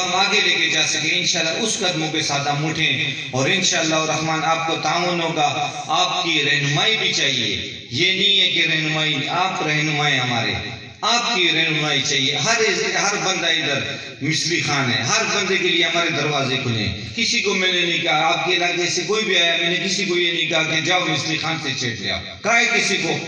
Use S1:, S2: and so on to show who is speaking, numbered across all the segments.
S1: ہم آگے لے کے جا سکیں انشاءاللہ اس قدموں کے ساتھ ہم اٹھیں، اور انشاءاللہ الرحمن آپ کو تعاون ہوگا، آپ کی رہنمائی بھی چاہیے۔ یہ نہیں ہے کہ رہنمائی، آپ رہنمائی ہمارے، آپ کی رہنمائی چاہیے۔ ہر بندہ ادھر مصری خان ہے، ہر بندے کے لیے ہمارے دروازے کھلے ہیں۔ کسی کو میں نے نہیں کہا، آپ کے علاقے سے کوئی بھی آیا، میں نے کسی کو یہ نہیں کہا کہ جاؤ مصری خان سے چیٹ لے آؤ، کہا ہے کسی کو،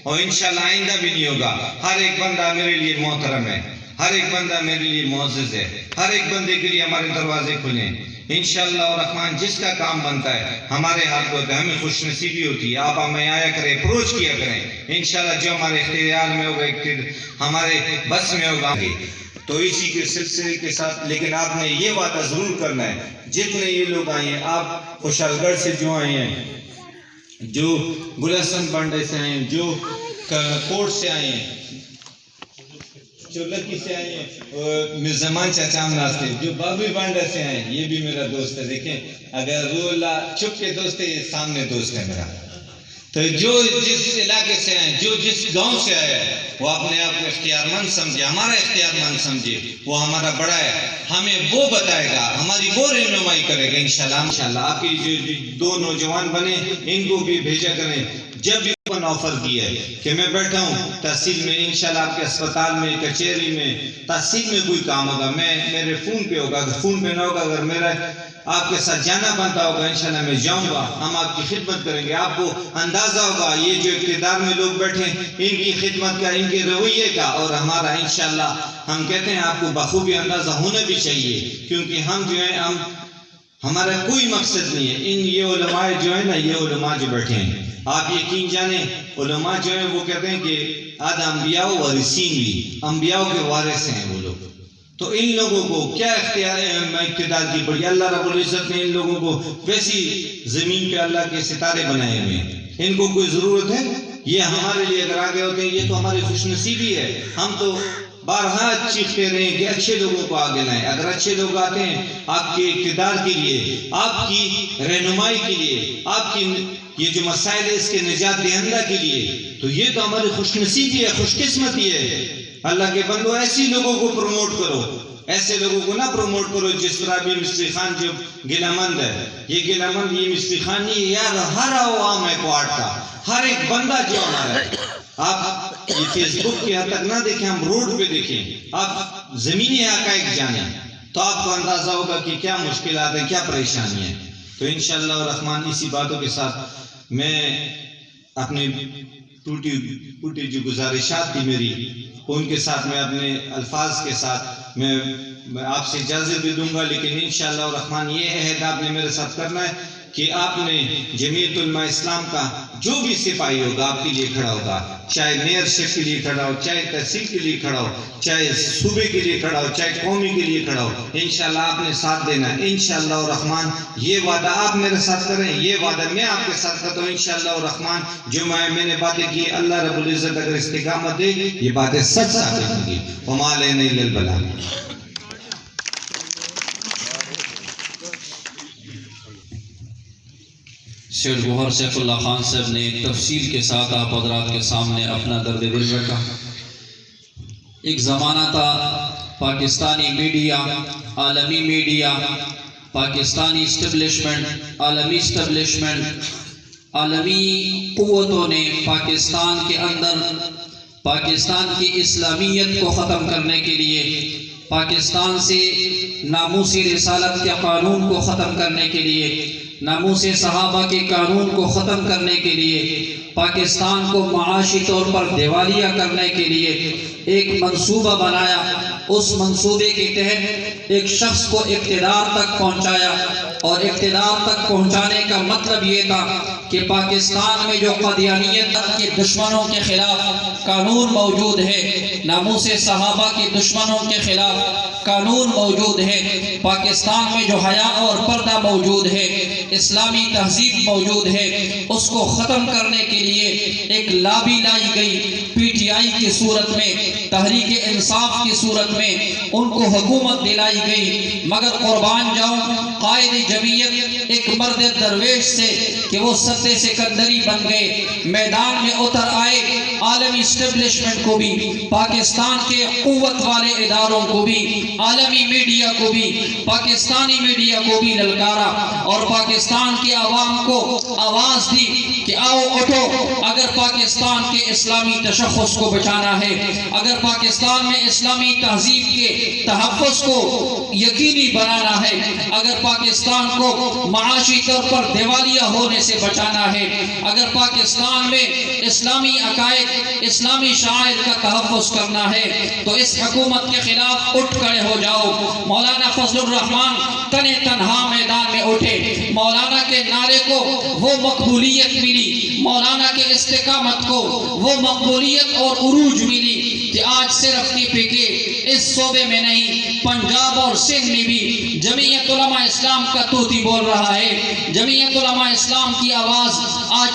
S1: اور انشاءاللہ آئندہ بھی نہیں ہوگا۔ ہر ایک بندہ میرے لیے محترم ہے، ہر ایک بندہ میرے لیے معزز ہے، ہر ایک بندے کے لیے ہمارے دروازے کھلے ہیں انشاءاللہ الرحمن۔ جس کا کام بنتا ہے ہمارے ہاتھ میں ہوتا ہے، ہمیں خوش نصیبی ہوتی ہے۔ آپ ہمیں آیا کریں، اپروچ کیا کریں انشاءاللہ، جو ہمارے اختیار میں ہوگا، ہمارے بس میں ہوگا۔ تو اسی کے سلسلے کے ساتھ لیکن آپ نے یہ وعدہ ضرور کرنا ہے، جتنے یہ لوگ آئے ہیں، آپ خوشحال گڑھ سے جو آئے ہیں، جو گلستان بانڈے سے آئے ہیں، جو کوٹ سے آئے ہیں، جو لکی سے آئے ہیں، مرزمان چاچا امناز سے، جو بابی بانڈا سے آئے ہیں، یہ بھی میرا دوست ہے۔ دیکھیں اگر روح اللہ چھپ کے دوست ہے، یہ سامنے دوست ہے میرا۔ تو جو جس علاقے سے آئے، جو جس گاؤں سے آیا ہے، وہ اپنے آپ کو اختیار مند سمجھے، ہمارا اختیار مند سمجھے، وہ ہمارا بڑا ہے، ہمیں وہ بتائے گا، ہماری وہ رہنمائی کرے گا انشاءاللہ۔ آپ کی جو دو نوجوان بنے ان کو بھی بھیجا کریں۔ جب بھی آفر کیا ہے کہ میں بیٹھا ہوں تحصیل میں، انشاءاللہ آپ کے اسپتال میں، کچہری میں، تحصیل میں کوئی کام ہوگا، میرے فون پہ ہوگا، اگر فون پہ نہ ہوگا، اگر میرا آپ کے ساتھ جانا بنتا ہوگا انشاءاللہ میں جاؤں گا، ہم آپ کی خدمت کریں گے۔ آپ کو اندازہ ہوگا یہ جو اقتدار میں لوگ بیٹھے ہیں ان کی خدمت کا، ان کے رویے کا اور ہمارا انشاءاللہ ہم کہتے ہیں آپ کو بخوبی اندازہ ہونا بھی چاہیے، کیونکہ ہم جو ہیں ہمارا کوئی مقصد نہیں ہے۔ یہ علماء جو ہیں نا، یہ علماء جو بیٹھے ہیں، آپ یقین جانیں علماء جو ہیں وہ کہتے ہیں کہ آدھا انبیاء وارثین بھی، انبیاء کے وارث ہیں وہ لوگ۔ تو ان لوگوں کو کیا اقتدار کی پڑی؟ اللہ رب العزت نے ان لوگوں کو ویسی زمین پہ اللہ کے ستارے بنائے ہوئے ہیں، ان کو کوئی ضرورت ہے؟ یہ ہمارے لیے اگر آگے ہوتے ہیں یہ تو ہماری خوش نصیبی ہے۔ ہم تو بارہا چیختے رہے کہ اچھے لوگوں کو آگے لائیں۔ اگر اچھے لوگ آتے ہیں آپ کے اقتدار کے لیے، آپ کی رہنمائی کے لیے، آپ کی یہ جو مسائل ہے اس کے نجات دہندہ کے لیے، تو یہ تو ہماری خوش نصیبی ہے، خوش قسمتی ہے۔ اللہ کے بندو ایسی لوگوں کو پروموٹ کرو، ایسے لوگوں کو نہ پروموٹ کرو جس طرح بھی مصری خان جو گلہ مند ہے، یہ گلہ مند یہ مصری خان نہیں یار، ہر عوام ہے کوارٹ کا، ہر ایک بندہ جو ہمارا ہے۔ آپ یہ فیس بک کی حد تک نہ دیکھیں، ہم روڈ پہ دیکھیں، آپ زمینی حقائق جانیں تو آپ کو اندازہ ہوگا کہ کیا مشکلات ہیں، کیا پریشانی ہے۔ تو انشاءاللہ الرحمن اسی باتوں کے ساتھ میں اپنے ٹوٹی پھوٹی جو گزارشات تھی میری، ان کے ساتھ میں اپنے الفاظ کے ساتھ میں آپ سے اجازت بھی دوں گا، لیکن انشاءاللہ الرحمن یہ عہد آپ نے میرے ساتھ کرنا ہے کہ آپ نے جمعیت علماء اسلام کا جو بھی سپاہی ہوگا آپ کے لیے کھڑا ہوگا، چاہے میئرشپ کے لیے کھڑا ہو، چاہے تحصیل کے لیے کھڑا ہو، چاہے صوبے کے لیے کھڑا ہو، چاہے قومی کے لیے کھڑا ہو، انشاءاللہ آپ نے ساتھ دینا ہے انشاءاللہ الرحمن۔ یہ وعدہ آپ میرے ساتھ کریں، یہ وعدہ میں آپ کے ساتھ کرتا ہوں انشاءاللہ الرحمن۔ جو میں نے باتیں کی اللہ رب العزت اگر استقامت دے یہ باتیں سچ ثابت ہوں گی۔ وما علینا الا البلاغ۔
S2: سیٹ گوہر سیف اللہ خان صاحب نے تفصیل کے ساتھ آپ حضرات کے سامنے اپنا درد دل رکھا۔ ایک زمانہ تھا پاکستانی میڈیا، عالمی میڈیا، پاکستانی اسٹیبلشمنٹ، عالمی اسٹیبلشمنٹ، عالمی قوتوں نے پاکستان کے اندر پاکستان کی اسلامیت کو ختم کرنے کے لیے، پاکستان سے ناموسی رسالت کے قانون کو ختم کرنے کے لیے، ناموس صحابہ کے قانون کو ختم کرنے کے لیے، پاکستان کو معاشی طور پر دیوالیہ کرنے کے لیے ایک منصوبہ بنایا۔ اس منصوبے کے تحت ایک شخص کو اقتدار تک پہنچایا، اور اقتدار تک پہنچانے کا مطلب یہ تھا کہ پاکستان میں جو قادیانیت کے دشمنوں کے خلاف قانون موجود ہے، ناموس صحابہ کے دشمنوں کے خلاف قانون موجود ہے، پاکستان میں جو حیا اور پردہ موجود ہے، اسلامی تہذیب موجود ہے، اس کو ختم کرنے کے لیے ایک لابی لائی گئی۔ پی ٹی PTI کی صورت میں، تحریک انصاف کی صورت میں ان کو حکومت دلائی گئی، مگر قربان جاؤں قائد جمعیت ایک مرد درویش سے کہ وہ سطح سکندری بن گئے، میدان میں اتر آئے، عالمی اسٹیبلشمنٹ کو بھی، پاکستان کے قوت والے اداروں کو بھی، عالمی میڈیا کو بھی، پاکستانی میڈیا کو بھی للکارا اور پاکستان کی عوام کو آواز دی کہ آؤ اٹھو، اگر پاکستان کے اسلامی تشخص کو بچانا ہے، اگر پاکستان میں اسلامی تہذیب کے تحفظ کو یقینی بنانا ہے، اگر پاکستان کو معاشی طور پر دیوالیہ ہونے سے بچانا ہے، اگر پاکستان میں اسلامی عقائد، اسلامی شعائر کا تحفظ کرنا ہے تو اس حکومت کے خلاف اٹھ کھڑے ہو جاؤ۔ مولانا فضل الرحمان تنے تنہا میدان میں اٹھے، مولانا کے نعرے کو وہ مقبولیت ملی، مولانا کے استقامت کو وہ مقبولیت اور عروج ملی کہ آج صرف KPK اس صوبے میں نہیں، پنجاب اور سندھ میں بھی جمعیت علماء اسلام کا طوطی بول رہا ہے، جمعیت علماء اسلام کی آواز آج